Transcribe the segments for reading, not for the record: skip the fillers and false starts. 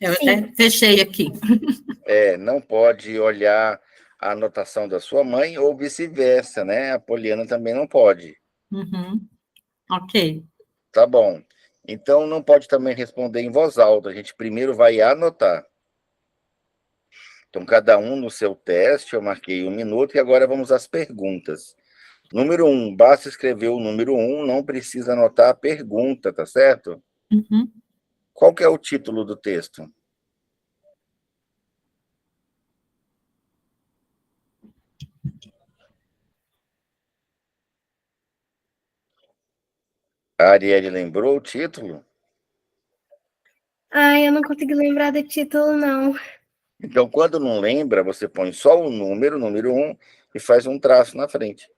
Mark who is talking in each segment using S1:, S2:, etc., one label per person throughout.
S1: Eu até fechei aqui.
S2: Não pode olhar a anotação da sua mãe ou vice-versa, né? A Poliana também não pode.
S1: Uhum. Ok.
S2: Tá bom. Então, não pode também responder em voz alta. A gente primeiro vai anotar. Então, cada um no seu teste, eu marquei 1 minuto e agora vamos às perguntas. Número 1, basta escrever o número 1, não precisa anotar a pergunta, tá certo?
S1: Uhum.
S2: Qual que é o título do texto? A Arielle lembrou o título?
S3: Ai, eu não consegui lembrar do título, não.
S2: Então, quando não lembra, você põe só o número 1, e faz um traço na frente.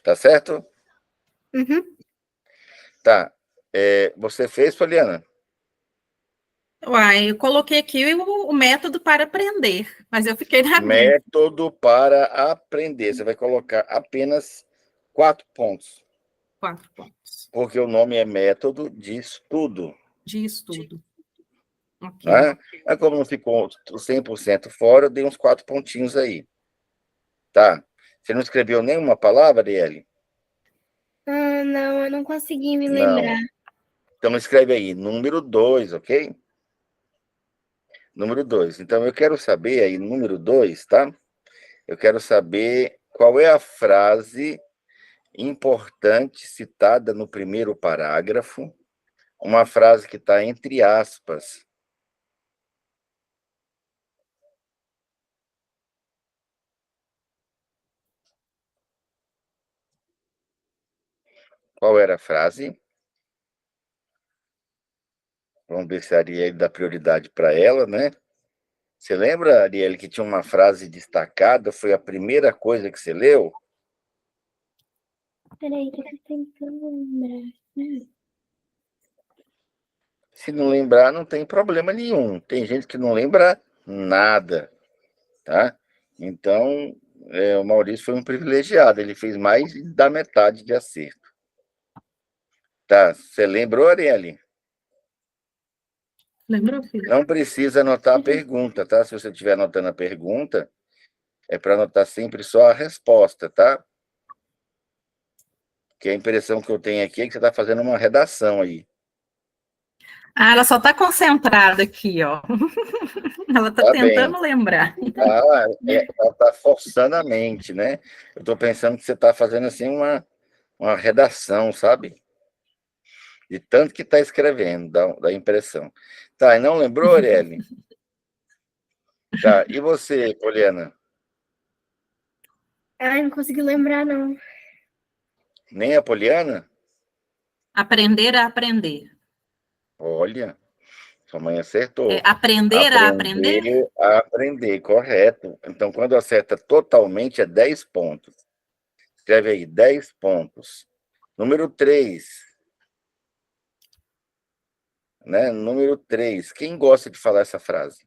S2: Tá certo?
S3: Uhum.
S2: Tá. Você fez, Poliana?
S1: Uai, eu coloquei aqui o método para aprender, mas eu fiquei na dúvida.
S2: Método para aprender. Você vai colocar apenas 4 pontos,
S1: 4 pontos
S2: porque o nome é método de estudo.
S1: de estudo. Ok.
S2: Né? Mas como não ficou 100% fora, eu dei uns 4 pontinhos aí. Tá? Você não escreveu nenhuma palavra, Arielle?
S3: Ah, não, eu não consegui me
S2: Não.
S3: lembrar.
S2: Então escreve aí, número 2, ok? Número 2. Então eu quero saber aí, número 2, tá? Eu quero saber qual é a frase importante citada no primeiro parágrafo, uma frase que está entre aspas. Qual era a frase? Vamos ver se a Arielle dá prioridade para ela, né? Você lembra, Arielle, que tinha uma frase destacada? Foi a primeira coisa que você leu?
S3: Peraí, que eu tô tentando lembrar.
S2: Se não lembrar, não tem problema nenhum. Tem gente que não lembra nada, tá? Então, o Maurício foi um privilegiado. Ele fez mais da metade de acerto. Tá? Você lembrou, Arielle?
S1: Lembrou, filho?
S2: Não precisa anotar a pergunta, tá? Se você estiver anotando a pergunta, é para anotar sempre só a resposta, tá? Que a impressão que eu tenho aqui é que você está fazendo uma redação aí.
S1: Ah, ela só está concentrada aqui, ó. Ela está
S2: Tá bem.
S1: tentando lembrar.
S2: Ela está forçando a mente, né? Eu estou pensando que você está fazendo assim uma redação, sabe? De tanto que está escrevendo, dá impressão. Tá, e não lembrou, Arielle? Tá, e você, Poliana?
S3: Ai, não consegui lembrar, não.
S2: Nem a Poliana?
S1: Aprender a aprender.
S2: Olha, sua mãe acertou.
S1: Aprender a aprender?
S2: Aprender a aprender, correto. Então, quando acerta totalmente, é 10 pontos. Escreve aí, 10 pontos. Número 3, né? Número 3. Quem gosta de falar essa frase?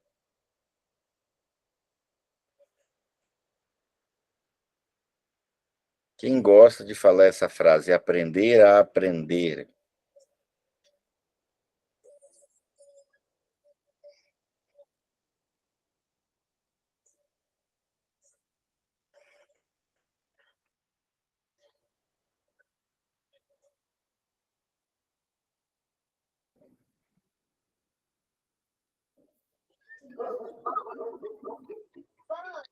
S2: Quem gosta de falar essa frase? Aprender a aprender.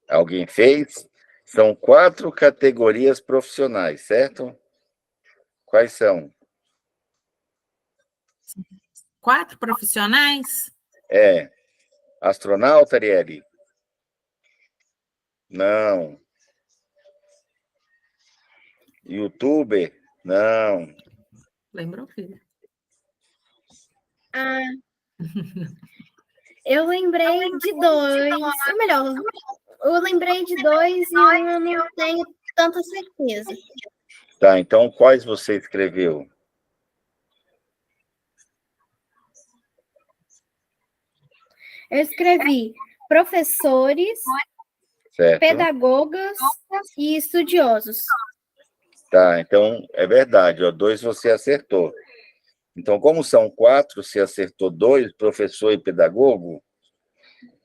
S2: Alguém fez? São 4 categorias profissionais, certo? Quais são?
S1: 4 profissionais?
S2: Astronauta, Arielle? Não. YouTuber? Não.
S1: Lembrou, filho?
S3: Ah, eu lembrei de 2. Ou melhor, eu lembrei de 2 e eu não tenho tanta certeza.
S2: Tá, então quais você escreveu?
S3: Eu escrevi professores,
S2: Certo?
S3: pedagogas e estudiosos.
S2: Tá, então é verdade, ó, 2 você acertou. Então, como são 4, se acertou 2, professor e pedagogo,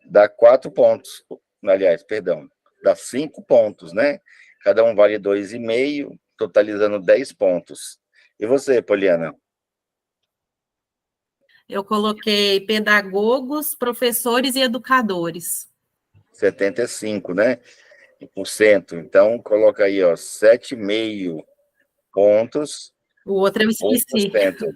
S2: dá 4 pontos. Aliás, perdão, dá 5 pontos, né? Cada um vale 2,5, totalizando 10 pontos. E você, Poliana?
S1: Eu coloquei pedagogos, professores e educadores.
S2: 75, né? Por cento. Então, coloca aí, ó, 7,5 pontos.
S1: O outro eu esqueci.
S2: 1%.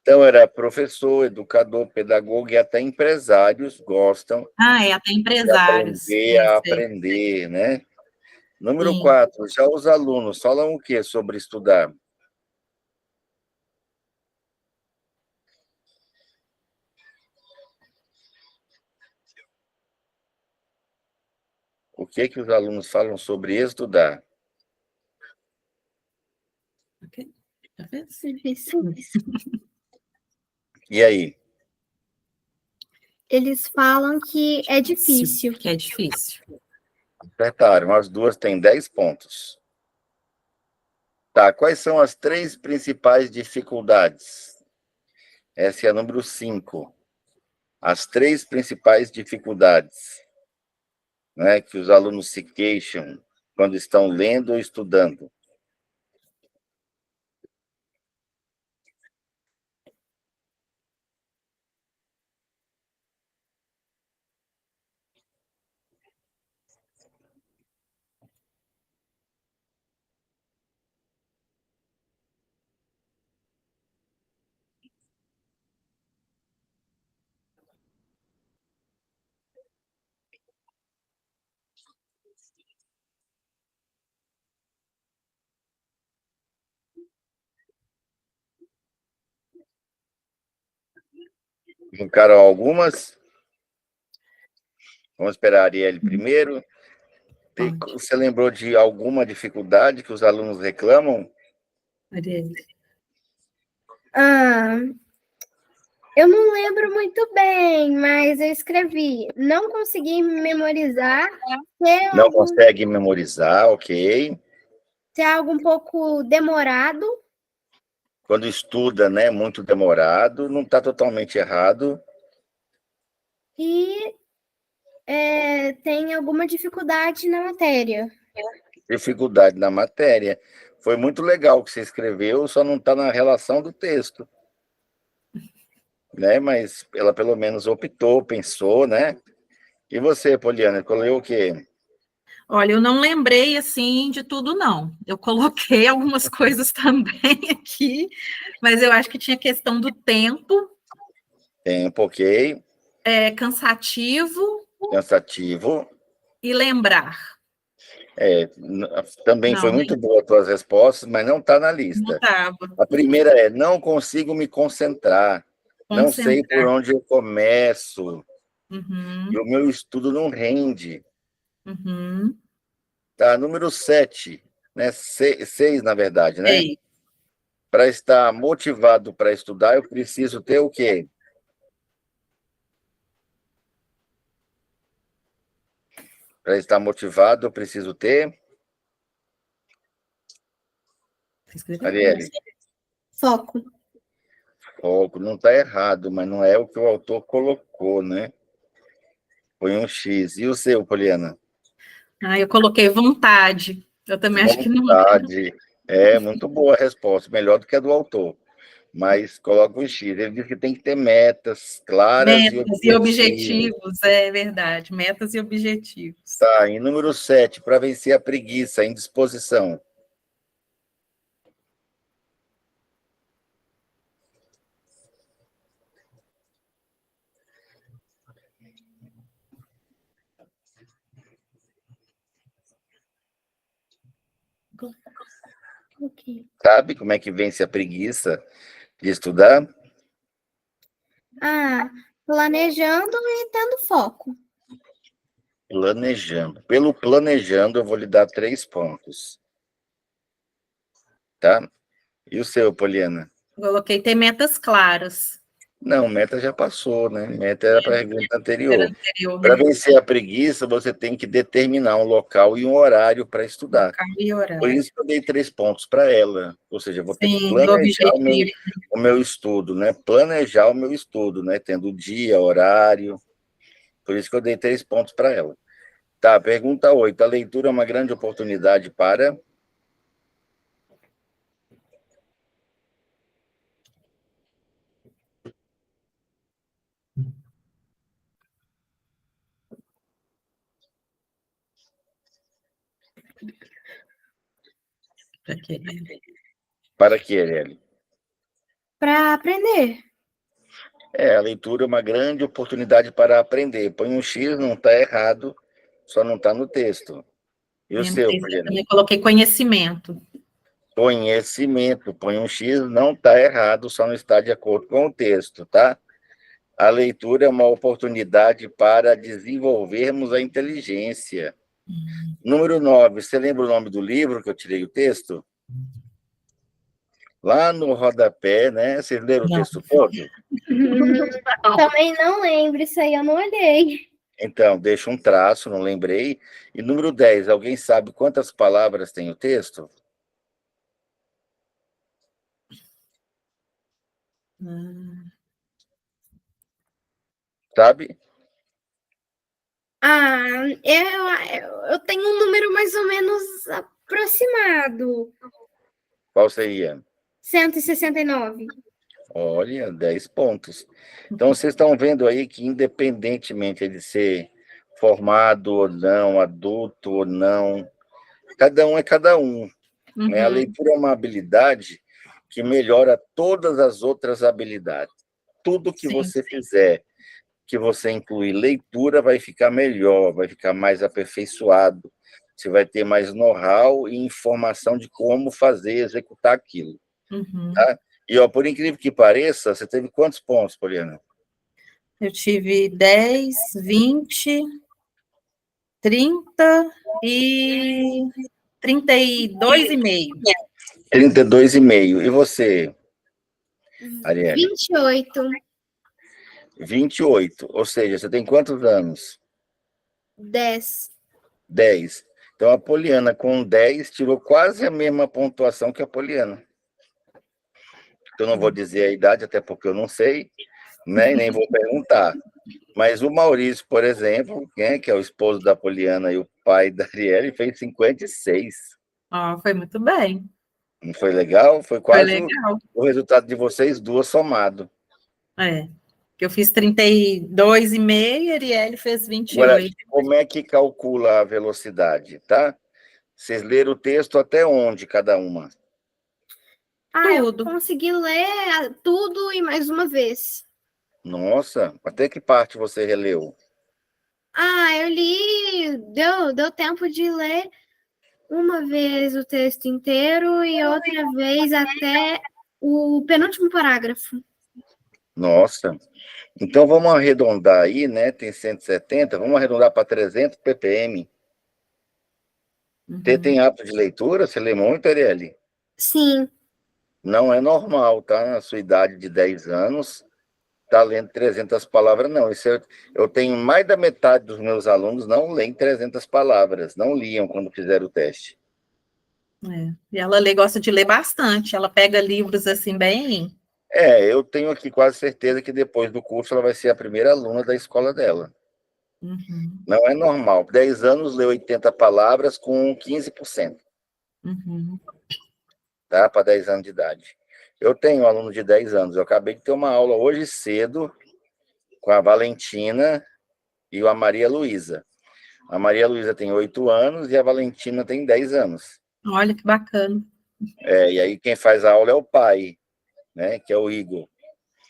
S2: Então, era professor, educador, pedagogo e até empresários gostam
S1: Até
S2: de
S1: empresários.
S2: aprender a
S1: Sei.
S2: aprender, né? Número
S1: Sim.
S2: 4, já os alunos falam o que sobre estudar? O que os alunos falam sobre estudar?
S1: Ok. Já fez?
S3: Serviço.
S2: E aí?
S3: Eles falam que é difícil.
S1: Que é difícil.
S2: Acertaram, as duas têm 10 pontos. Tá, quais são as 3 principais dificuldades? Essa é a número 5. As 3 principais dificuldades, né, que os alunos se queixam quando estão lendo ou estudando. Colocaram algumas? Vamos esperar a Arielle primeiro. Você lembrou de alguma dificuldade que os alunos reclamam?
S3: Ah, eu não lembro muito bem, mas eu escrevi. Não consegui memorizar.
S2: Não consegue memorizar, ok.
S3: Ser algo um pouco demorado.
S2: Quando estuda, né, muito demorado, não está totalmente errado.
S3: E tem alguma dificuldade na matéria.
S2: Dificuldade na matéria. Foi muito legal o que você escreveu, só não está na relação do texto. Né? Mas ela pelo menos optou, pensou, né? E você, Poliana, escolheu o quê?
S1: Olha, eu não lembrei assim de tudo, não. Eu coloquei algumas coisas também aqui, mas eu acho que tinha questão do tempo,
S2: Tempo, ok.
S1: cansativo
S2: Cansativo.
S1: e lembrar.
S2: Também foi
S1: Não, né?
S2: muito boa as tuas respostas, mas não está na
S1: Não
S2: lista.
S1: estava.
S2: A primeira é: não consigo me concentrar, não sei por
S1: Concentrar.
S2: onde eu começo, e
S1: Uhum,
S2: o meu estudo não rende.
S1: uhum.
S2: Tá, número 7, né? 6, na verdade, né?
S1: Sei.
S2: Para estar motivado para estudar, eu preciso ter o quê? Para estar motivado, eu preciso ter, Arielle,
S3: Foco.
S2: foco. Não está errado, mas não é o que o autor colocou, né? Põe um X. E o seu, Poliana?
S1: Eu coloquei vontade. Eu também acho que não.
S2: Vontade. É muito boa a resposta, melhor do que a do autor. Mas coloca um X. Ele diz que tem que ter metas claras e
S1: Metas e
S2: objetivos.
S1: objetivos, é verdade. Metas e objetivos.
S2: Tá, em número 7, para vencer a preguiça, a indisposição.
S3: Ok.
S2: Sabe como é que vence a preguiça de estudar?
S3: Planejando e tendo foco.
S2: Planejando. Pelo planejando, eu vou lhe dar 3 pontos. Tá? E o seu, Poliana?
S1: Coloquei ter metas claras.
S2: Não, meta já passou, né? Meta era a pergunta
S1: Era
S2: anterior.
S1: anterior,
S2: Para
S1: né?
S2: vencer a preguiça, você tem que determinar um local e um horário para estudar.
S1: Local e
S2: Por
S1: horário.
S2: isso que eu dei 3 pontos para ela. Ou seja, eu vou ter que
S1: Sim, do
S2: planejar
S1: objetivo.
S2: o meu estudo, né? Planejar o meu estudo, né? Tendo dia, horário. Por isso que eu dei 3 pontos para ela. Tá, pergunta 8. A leitura é uma grande oportunidade para...
S1: Pra querer.
S2: Para que, Arielle?
S3: Para aprender.
S2: A leitura é uma grande oportunidade para aprender. Põe um X, não está errado, só não está no texto. E o
S1: Eu
S2: seu, Poliana?
S1: também coloquei conhecimento.
S2: Conhecimento, põe um X, não está errado, só não está de acordo com o texto, tá? A leitura é uma oportunidade para desenvolvermos a inteligência. Número 9, você lembra o nome do livro que eu tirei o texto? Lá no rodapé, né? Vocês leram o
S1: Não.
S2: texto todo?
S3: Também não lembro, isso aí eu não olhei.
S2: Então, deixa um traço, não lembrei. E número 10, alguém sabe quantas palavras tem o texto? Sabe?
S3: Eu tenho um número mais ou menos aproximado.
S2: Qual seria?
S3: 169.
S2: Olha, 10 pontos. Então, vocês estão vendo aí que, independentemente de ser formado ou não, adulto ou não, cada um é cada um. Né? A leitura é uma habilidade que melhora todas as outras habilidades. Tudo que você fizer, que você incluir leitura, vai ficar melhor, vai ficar mais aperfeiçoado. Você vai ter mais know-how e informação de como fazer, executar aquilo. Tá? E, ó, por incrível que pareça, você teve quantos pontos, Poliana?
S1: Eu tive 10, 20, 30 e 32,5.
S2: 32,5. E você, Arielle?
S3: 28.
S2: 28. Ou seja, você tem quantos anos?
S3: 10.
S2: 10. Então, a Poliana, com 10, tirou quase a mesma pontuação que a Poliana. Eu não vou dizer a idade, até porque eu não sei, né? E nem vou perguntar. Mas o Maurício, por exemplo, né, que é o esposo da Poliana e o pai da Arielle, fez 56.
S1: Foi muito bem.
S2: Não foi legal? Foi
S1: Foi
S2: quase
S1: legal.
S2: o resultado de vocês duas somado.
S1: Que eu fiz 32,5 e a Arielle fez
S2: Agora,
S1: 28.
S2: como é que calcula a velocidade, tá? Vocês leram o texto até onde, cada uma?
S1: Tudo.
S3: Eu consegui ler tudo e mais uma vez.
S2: Nossa, até que parte você releu?
S3: Eu li, deu tempo de ler uma vez o texto inteiro e outra vez até o penúltimo parágrafo.
S2: Nossa, então vamos arredondar aí, né? Tem 170, vamos arredondar para 300 ppm. Você tem hábito de leitura? Você lê muito, Arielle?
S3: Sim.
S2: Não é normal, tá? Na sua idade de 10 anos, tá lendo 300 palavras, não. Isso eu tenho mais da metade dos meus alunos não leem 300 palavras, não liam quando fizeram o teste.
S1: E ela gosta de ler bastante. Ela pega livros assim bem...
S2: Eu tenho aqui quase certeza que depois do curso ela vai ser a primeira aluna da escola dela. Não é normal. 10 anos, lê 80 palavras com 15%. Tá? Para 10 anos de idade. Eu tenho um aluno de 10 anos. Eu acabei de ter uma aula hoje cedo com a Valentina e a Maria Luísa. A Maria Luísa tem 8 anos e a Valentina tem 10 anos.
S1: Olha que bacana.
S2: E aí quem faz a aula é o pai, né? Que é o Igor.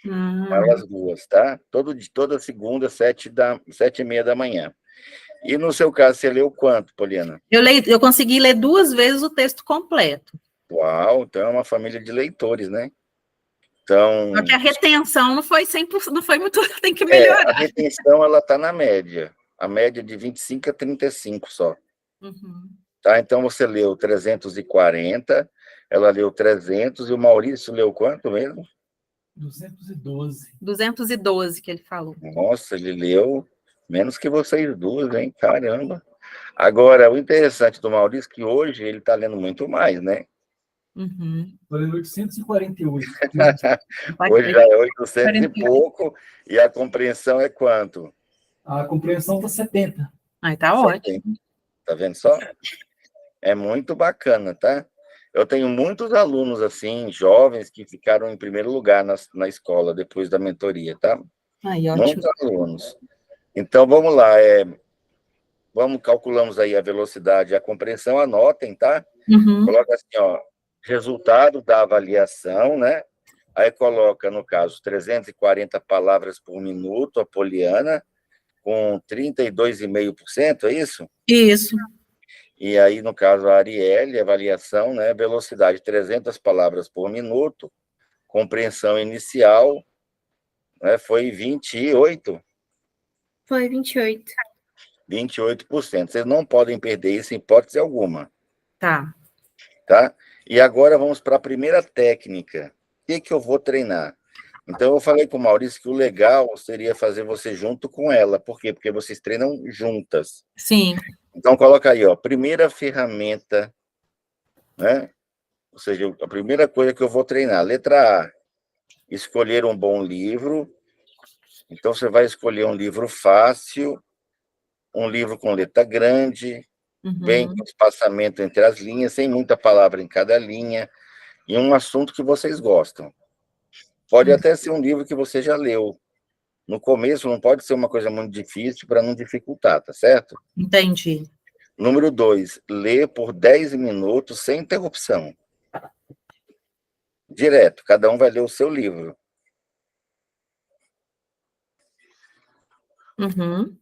S2: Elas duas, tá? Toda segunda, 7h30 da manhã. E no seu caso, você leu quanto, Poliana?
S1: Eu consegui ler 2 vezes o texto completo.
S2: Uau, então é uma família de leitores, né? Então...
S1: Só que a retenção não foi 100%, não foi muito, tem que melhorar.
S2: A retenção, ela está na média. A média de 25 a 35 só. Tá? Então, você leu 340, ela leu 300, e o Maurício leu quanto mesmo?
S4: 212.
S1: 212 que ele falou.
S2: Nossa, ele leu menos que vocês duas, hein? Caramba. Agora, o interessante do Maurício é que hoje ele está lendo muito mais, né?
S1: Uhum.
S4: Estou lendo 848.
S2: Hoje já é 800 e pouco, e a compreensão é quanto?
S4: A compreensão está 70.
S1: Aí tá ótimo.
S2: Tá vendo só? É muito bacana, tá? Eu tenho muitos alunos, assim, jovens, que ficaram em primeiro lugar na escola, depois da mentoria, tá?
S1: Aí, ótimo.
S2: Muitos alunos. Então, vamos lá. Calculamos aí a velocidade e a compreensão, anotem, tá?
S1: Uhum.
S2: Coloca assim, ó, resultado da avaliação, né? Aí coloca, no caso, 340 palavras por minuto, a Poliana, com 32,5%, é isso?
S1: Isso.
S2: E aí, no caso, a Arielle, avaliação, né? Velocidade, 300 palavras por minuto, compreensão inicial, né? Foi 28%.
S3: Foi 28.
S2: 28%. Vocês não podem perder isso em hipótese alguma.
S1: Tá.
S2: Tá? E agora vamos para a primeira técnica. O que eu vou treinar? Então, eu falei com o Maurício que o legal seria fazer você junto com ela. Por quê? Porque vocês treinam juntas.
S1: Sim.
S2: Então, coloca aí, ó, primeira ferramenta, né? Ou seja, a primeira coisa que eu vou treinar. Letra A, escolher um bom livro. Então, você vai escolher um livro fácil, um livro com letra grande, bem com espaçamento entre as linhas, sem muita palavra em cada linha, e um assunto que vocês gostam. Pode até ser um livro que você já leu. No começo, não pode ser uma coisa muito difícil para não dificultar, tá certo?
S1: Entendi.
S2: Número 2, ler por 10 minutos sem interrupção. Direto, cada um vai ler o seu livro.
S1: Uhum.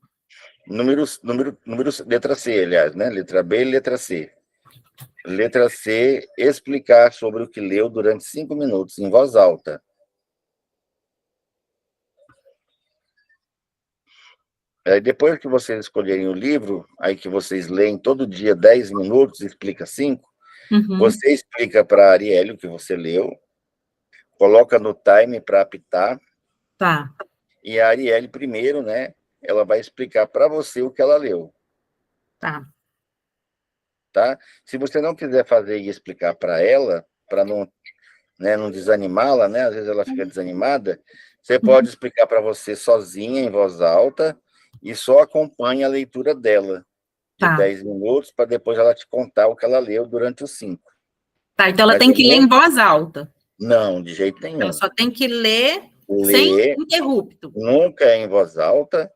S2: Letra C, aliás, né? Letra B e letra C. Letra C, explicar sobre o que leu durante 5 minutos, em voz alta. Aí, depois que vocês escolherem o livro, aí que vocês leem todo dia 10 minutos, explica 5, você explica para a Arielle o que você leu, coloca no time para apitar,
S1: Tá.
S2: e a Arielle primeiro, né, ela vai explicar para você o que ela leu.
S1: Tá.
S2: Tá? Se você não quiser fazer e explicar para ela, para não, né, não desanimá-la, né, às vezes ela fica desanimada, você pode explicar para você sozinha, em voz alta, e só acompanha a leitura dela, de 10 minutos, para depois ela te contar o que ela leu durante os 5.
S1: Tá, então ela tem que ler em voz alta.
S2: Não, de jeito nenhum.
S1: Ela só tem que ler sem interrupto.
S2: Nunca é em voz alta,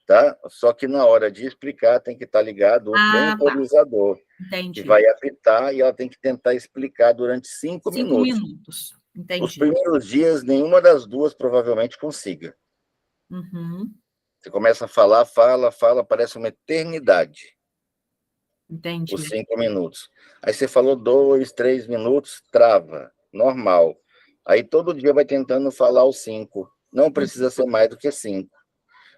S2: tá? Só que na hora de explicar tem que estar ligado o temporizador,
S1: Entendi.
S2: que vai apitar, e ela tem que tentar explicar durante 5 minutos.
S1: 5 minutos. Entendi.
S2: Os primeiros dias, nenhuma das duas provavelmente consiga. Você começa a falar, fala, parece uma eternidade.
S1: Entendi.
S2: Os 5 minutos. Aí você falou 2, 3 minutos, trava, normal. Aí todo dia vai tentando falar os 5. Não precisa ser mais do que 5,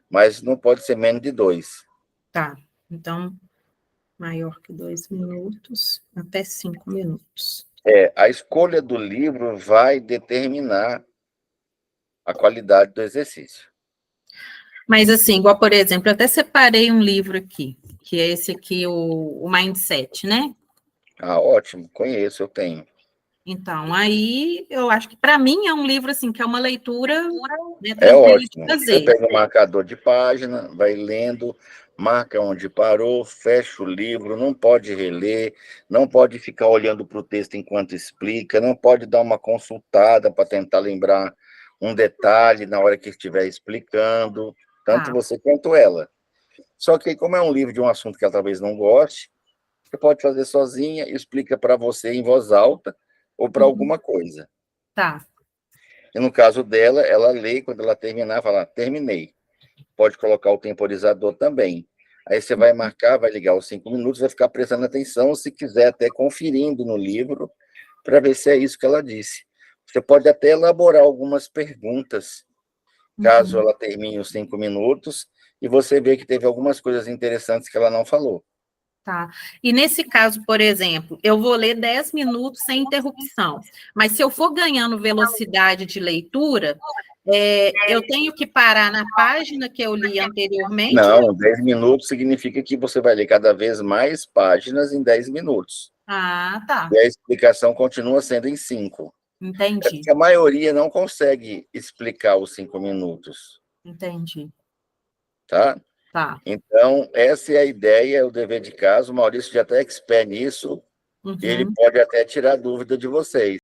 S2: mas não pode ser menos de 2.
S1: Tá, então, maior que 2 minutos, até 5 minutos.
S2: A escolha do livro vai determinar a qualidade do exercício.
S1: Mas assim, igual, por exemplo, eu até separei um livro aqui, que é esse aqui, o Mindset, né?
S2: Ah, ótimo, conheço, eu tenho.
S1: Então, aí, eu acho que para mim é um livro, assim, que é uma leitura, né,
S2: É
S1: de
S2: ótimo.
S1: fazer.
S2: Você pega o marcador de página, vai lendo, marca onde parou, fecha o livro, não pode reler, não pode ficar olhando para o texto enquanto explica, não pode dar uma consultada para tentar lembrar um detalhe na hora que estiver explicando, tanto você quanto ela. Só que como é um livro de um assunto que ela talvez não goste, você pode fazer sozinha, explica para você em voz alta ou para alguma coisa.
S1: Tá.
S2: E no caso dela, ela lê, quando ela terminar, fala, terminei. Pode colocar o temporizador também. Aí você vai marcar, vai ligar os 5 minutos, vai ficar prestando atenção, se quiser até conferindo no livro, para ver se é isso que ela disse. Você pode até elaborar algumas perguntas, caso ela termine os 5 minutos, e você vê que teve algumas coisas interessantes que ela não falou.
S1: Tá. E nesse caso, por exemplo, eu vou ler 10 minutos sem interrupção, mas se eu for ganhando velocidade de leitura, eu tenho que parar na página que eu li anteriormente?
S2: Não, 10 minutos significa que você vai ler cada vez mais páginas em 10 minutos.
S1: Ah, tá.
S2: E a explicação continua sendo em 5. É
S1: Entendi,
S2: porque a maioria não consegue explicar os 5 minutos,
S1: entendi.
S2: tá?
S1: Tá.
S2: Então, essa é a ideia, é o dever de casa. O Maurício já está expert nisso, ele
S1: Uhum.
S2: pode até tirar dúvida de vocês.